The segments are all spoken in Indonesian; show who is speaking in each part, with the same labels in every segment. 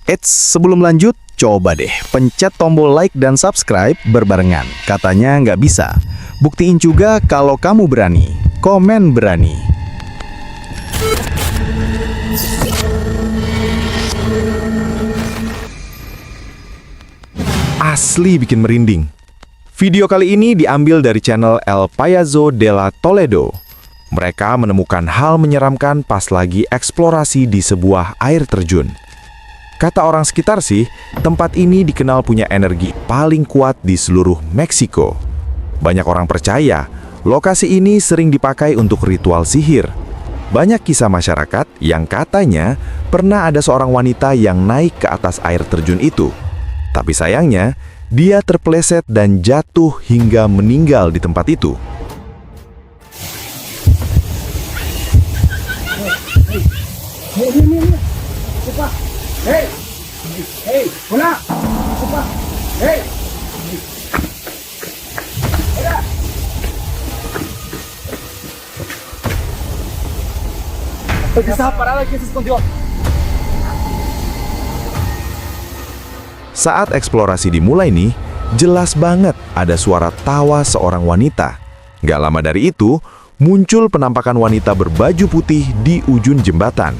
Speaker 1: Eits, sebelum lanjut, coba deh pencet tombol like dan subscribe berbarengan. Katanya nggak bisa. Buktiin juga kalau kamu berani. Komen berani. Asli bikin merinding. Video kali ini diambil dari channel El Payaso de la Toledo. Mereka menemukan hal menyeramkan pas lagi eksplorasi di sebuah air terjun. Kata orang sekitar sih, tempat ini dikenal punya energi paling kuat di seluruh Meksiko. Banyak orang percaya, lokasi ini sering dipakai untuk ritual sihir. Banyak kisah masyarakat yang katanya pernah ada seorang wanita yang naik ke atas air terjun itu. Tapi sayangnya, dia terpeleset dan jatuh hingga meninggal di tempat itu. Saat eksplorasi dimulai nih, jelas banget ada suara tawa seorang wanita. Gak lama dari itu, muncul penampakan wanita berbaju putih di ujung jembatan.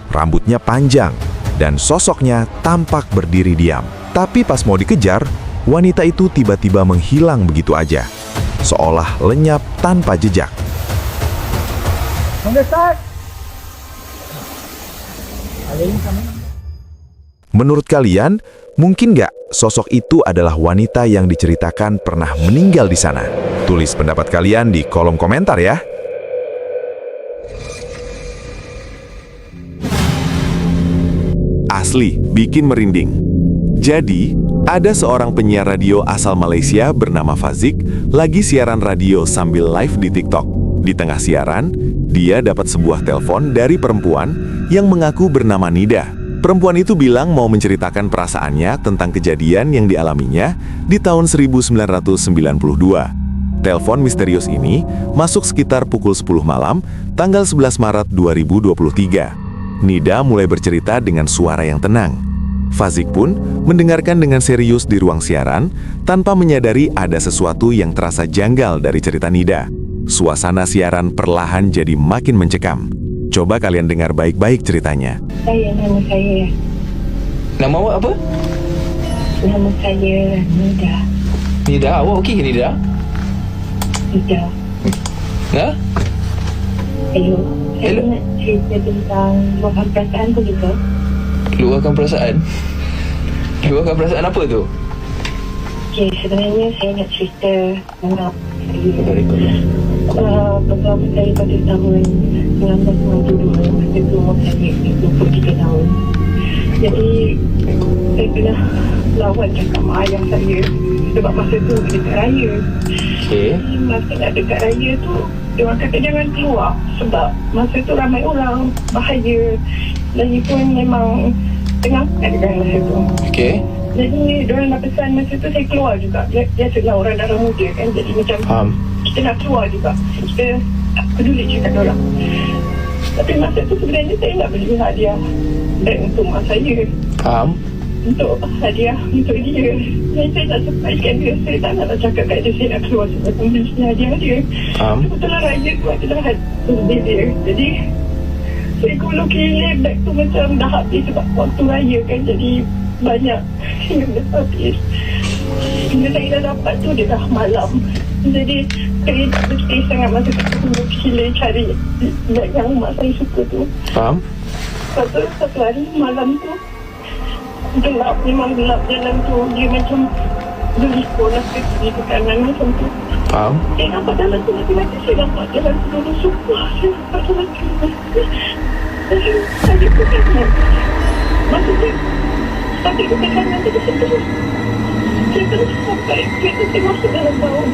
Speaker 1: Rambutnya panjang, dan sosoknya tampak berdiri diam. Tapi pas mau dikejar, wanita itu tiba-tiba menghilang begitu aja. Seolah lenyap tanpa jejak. Menurut kalian, mungkin nggak sosok itu adalah wanita yang diceritakan pernah meninggal di sana? Tulis pendapat kalian di kolom komentar ya. Asli, bikin merinding. Jadi, ada seorang penyiar radio asal Malaysia bernama Fazik lagi siaran radio sambil live di TikTok. Di tengah siaran, dia dapat sebuah telepon dari perempuan yang mengaku bernama Nida. Perempuan itu bilang mau menceritakan perasaannya tentang kejadian yang dialaminya di tahun 1992. Telepon misterius ini masuk sekitar pukul 10 malam, tanggal 11 Maret 2023. Nida mulai bercerita dengan suara yang tenang. Fazik pun mendengarkan dengan serius di ruang siaran tanpa menyadari ada sesuatu yang terasa janggal dari cerita Nida. Suasana siaran perlahan jadi makin mencekam. Coba kalian dengar baik-baik ceritanya.
Speaker 2: Nama saya.
Speaker 3: Nama awak apa?
Speaker 2: Nama saya Nida.
Speaker 3: Nida, awak okey ke Nida?
Speaker 2: Nida.
Speaker 3: Ha?
Speaker 2: Hello. Saya
Speaker 3: Hello.
Speaker 2: nak cerita tentang luahan perasaan tu juga.
Speaker 3: Luahkan perasaan? Luahkan perasaan apa tu?
Speaker 2: Okey, sebenarnya saya nak cerita tentang
Speaker 3: Betul.
Speaker 2: beberapa saya pada tahun 1992, masa tu umur saya 23 tahun. Jadi, saya pernah lawan cakap mak ayah saya sebab masa tu dekat raya.
Speaker 3: Okey.
Speaker 2: Masa nak dekat raya tu, dia orang kata jangan keluar sebab masa tu ramai orang, bahaya. Lagipun memang tengah kan masa tu.
Speaker 3: Okey.
Speaker 2: Jadi, diorang nak pesan masa tu saya keluar juga. Biasalah orang darah muda kan, jadi macam
Speaker 3: Faham.
Speaker 2: kita nak keluar juga. Kita tak peduli cakap diorang. Tapi masa tu sebenarnya saya nak beli hadiah beg untuk mak saya.
Speaker 3: Faham.
Speaker 2: Untuk hadiah untuk dia. Saya tak surprisekan dia. Saya tak nak cakap kat dia saya nak keluar sebab beli hadiah dia.
Speaker 3: Faham.
Speaker 2: Kebetulan raya tu adalah birthday dia. Jadi saya gulung keliling beg tu macam dah habis sebab waktu raya kan. Jadi banyak yang dah habis. Bila saya dah dapat tu dia dah malam. Jadi saya tak berhenti sangat masa tu gulung keliling cari beg yang mak saya suka tu.
Speaker 3: Faham.
Speaker 2: Lepas tu satu hari malam tu gelap, memang gelap jalan tu. Dia macam berliku lah ke kanan macam tu.
Speaker 3: Faham.
Speaker 2: Saya nampak jalan tu lagi-lagi. Saya nampak jalan tu dulu sumpah. Saya nampak jalan tu. Saya pun kanan. Maksudnya tapi ke kanan tu terus. Saya terus sampai kereta saya masuk dalam bawah.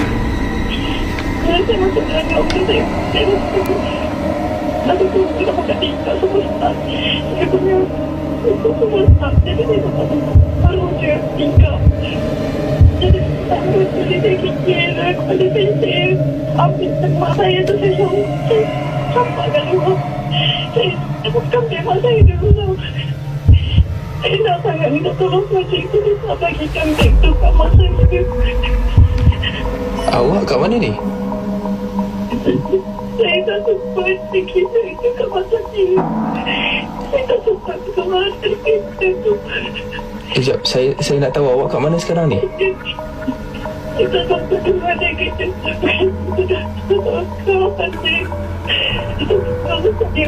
Speaker 2: Bila saya masuk dalam bawah saya masuk. Lalu tu kita pakai tingkat semua start. Saya punya itu semua start. Jadi saya tak baru je tingkat. Jadi sambil tu saya fikir kepada saya ambil tempat saya tu saya campak kat luar. Saya bukan memang saya dulu tau. Saya nak sangat saya minta tolong Pak Cik itu bisa bagikan beg tu kat mak saya.
Speaker 3: Awak kat mana ni?
Speaker 2: Saya tak sempat sikit itu kat mak saya. Saya tak sempat keluar dari kereta tu.
Speaker 3: Sekejap, saya nak tahu awak kat mana sekarang ni?
Speaker 2: Saya tak sempat keluar dari kereta tu. Sudah keluar Pak Cik. Kalau saya Pak Cik.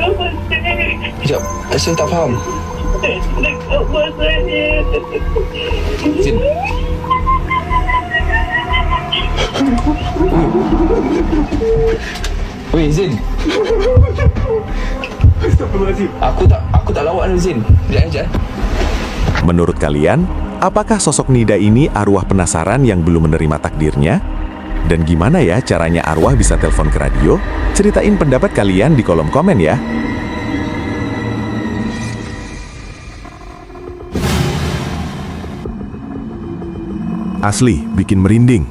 Speaker 3: Sekejap, saya tak faham.
Speaker 2: Dekat mak saya.
Speaker 3: Zin. Weh Zin. Aku tak lawak ni Zin. Sekejap.
Speaker 1: Menurut kalian, apakah sosok Nida ini arwah penasaran yang belum menerima takdirnya? Dan gimana ya caranya arwah bisa telepon ke radio? Ceritain pendapat kalian di kolom komen ya. Asli, bikin merinding.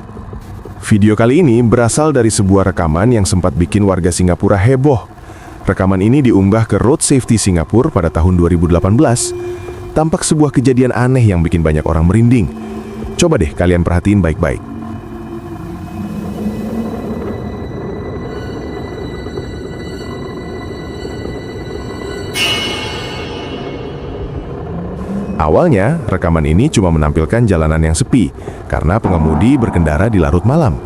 Speaker 1: Video kali ini berasal dari sebuah rekaman yang sempat bikin warga Singapura heboh. Rekaman ini diunggah ke Road Safety Singapura pada tahun 2018. Tampak sebuah kejadian aneh yang bikin banyak orang merinding. Coba deh kalian perhatiin baik-baik. Awalnya, rekaman ini cuma menampilkan jalanan yang sepi karena pengemudi berkendara di larut malam.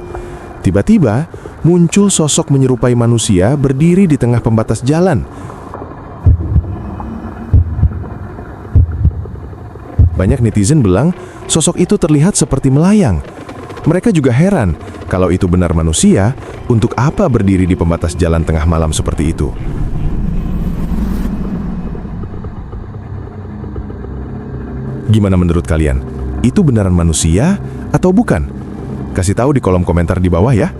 Speaker 1: Tiba-tiba, muncul sosok menyerupai manusia berdiri di tengah pembatas jalan. Banyak netizen bilang, sosok itu terlihat seperti melayang. Mereka juga heran, kalau itu benar manusia, untuk apa berdiri di pembatas jalan tengah malam seperti itu? Gimana menurut kalian? Itu beneran manusia atau bukan? Kasih tahu di kolom komentar di bawah ya.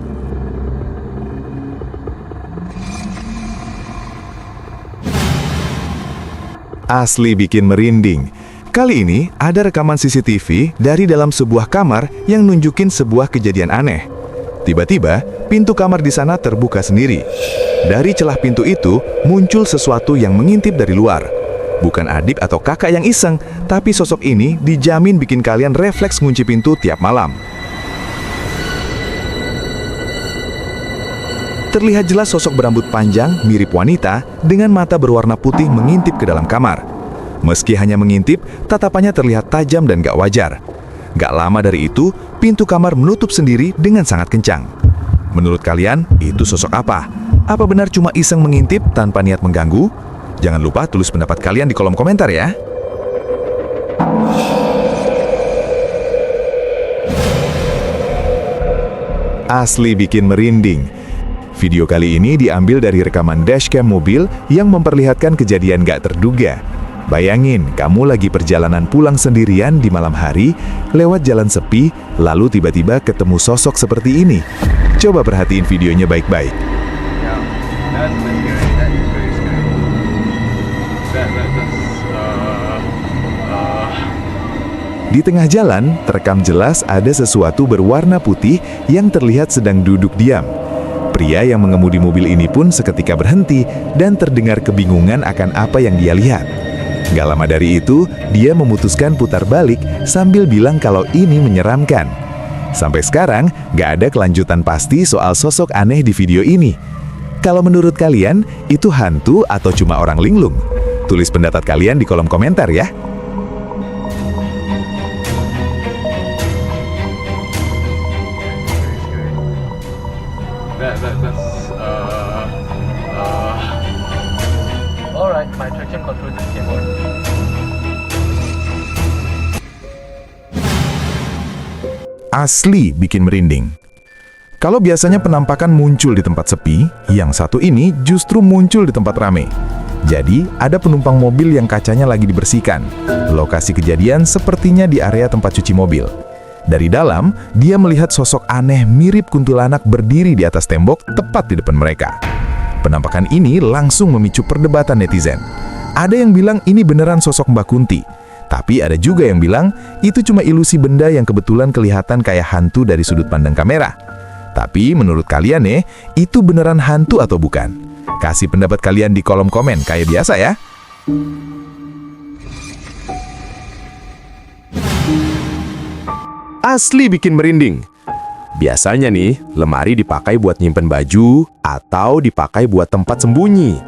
Speaker 1: Asli bikin merinding. Kali ini ada rekaman CCTV dari dalam sebuah kamar yang nunjukin sebuah kejadian aneh. Tiba-tiba, pintu kamar di sana terbuka sendiri. Dari celah pintu itu, muncul sesuatu yang mengintip dari luar. Bukan adik atau kakak yang iseng, tapi sosok ini dijamin bikin kalian refleks ngunci pintu tiap malam. Terlihat jelas sosok berambut panjang, mirip wanita, dengan mata berwarna putih mengintip ke dalam kamar. Meski hanya mengintip, tatapannya terlihat tajam dan gak wajar. Gak lama dari itu, pintu kamar menutup sendiri dengan sangat kencang. Menurut kalian, itu sosok apa? Apa benar cuma iseng mengintip tanpa niat mengganggu? Jangan lupa tulis pendapat kalian di kolom komentar ya. Asli bikin merinding. Video kali ini diambil dari rekaman dashcam mobil yang memperlihatkan kejadian gak terduga. Bayangin, kamu lagi perjalanan pulang sendirian di malam hari, lewat jalan sepi, lalu tiba-tiba ketemu sosok seperti ini. Coba perhatiin videonya baik-baik. Di tengah jalan, terekam jelas ada sesuatu berwarna putih yang terlihat sedang duduk diam. Pria yang mengemudi mobil ini pun seketika berhenti dan terdengar kebingungan akan apa yang dia lihat. Gak lama dari itu, dia memutuskan putar balik sambil bilang kalau ini menyeramkan. Sampai sekarang, gak ada kelanjutan pasti soal sosok aneh di video ini. Kalau menurut kalian, itu hantu atau cuma orang linglung? Tulis pendapat kalian di kolom komentar ya.
Speaker 4: Alright, my traction control just came on.
Speaker 1: Asli bikin merinding. Kalau biasanya penampakan muncul di tempat sepi, yang satu ini justru muncul di tempat ramai. Jadi, ada penumpang mobil yang kacanya lagi dibersihkan. Lokasi kejadian sepertinya di area tempat cuci mobil. Dari dalam, dia melihat sosok aneh mirip kuntilanak berdiri di atas tembok tepat di depan mereka. Penampakan ini langsung memicu perdebatan netizen. Ada yang bilang ini beneran sosok Mbak Kunti. Tapi ada juga yang bilang itu cuma ilusi benda yang kebetulan kelihatan kayak hantu dari sudut pandang kamera. Tapi menurut kalian nih, itu beneran hantu atau bukan? Kasih pendapat kalian di kolom komen kayak biasa ya.
Speaker 5: asli bikin merinding. Biasanya nih, lemari dipakai buat nyimpen baju atau dipakai buat tempat sembunyi.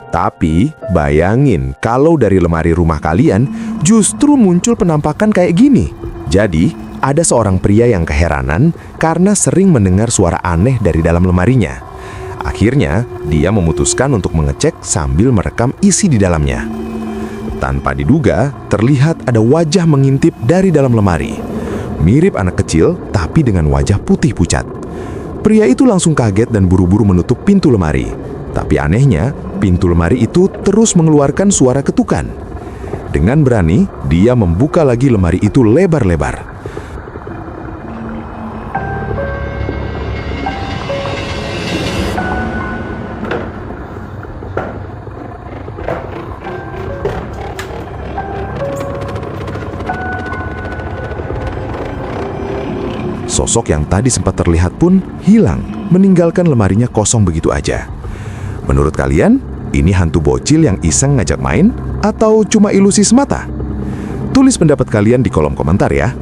Speaker 5: Tapi, bayangin kalau dari lemari rumah kalian justru muncul penampakan kayak gini. Jadi, ada seorang pria yang keheranan karena sering mendengar suara aneh dari dalam lemarinya. Akhirnya, dia memutuskan untuk mengecek sambil merekam isi di dalamnya. Tanpa diduga, terlihat ada wajah mengintip dari dalam lemari. Mirip anak kecil, tapi dengan wajah putih pucat. Pria itu langsung kaget dan buru-buru menutup pintu lemari. Tapi anehnya, pintu lemari itu terus mengeluarkan suara ketukan. Dengan berani, dia membuka lagi lemari itu lebar-lebar. Sosok yang tadi sempat terlihat pun hilang, meninggalkan lemarinya kosong begitu aja. Menurut kalian, ini hantu bocil yang iseng ngajak main atau cuma ilusi semata? Tulis pendapat kalian di kolom komentar ya.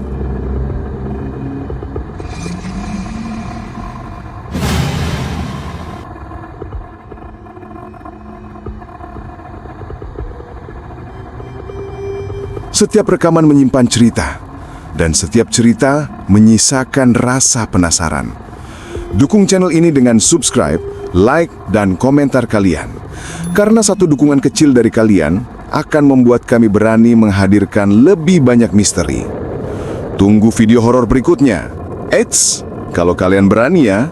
Speaker 6: Setiap rekaman menyimpan cerita, dan setiap cerita menyisakan rasa penasaran. Dukung channel ini dengan subscribe, like, dan komentar kalian. Karena satu dukungan kecil dari kalian akan membuat kami berani menghadirkan lebih banyak misteri. Tunggu video horor berikutnya. Eits, kalau kalian berani ya,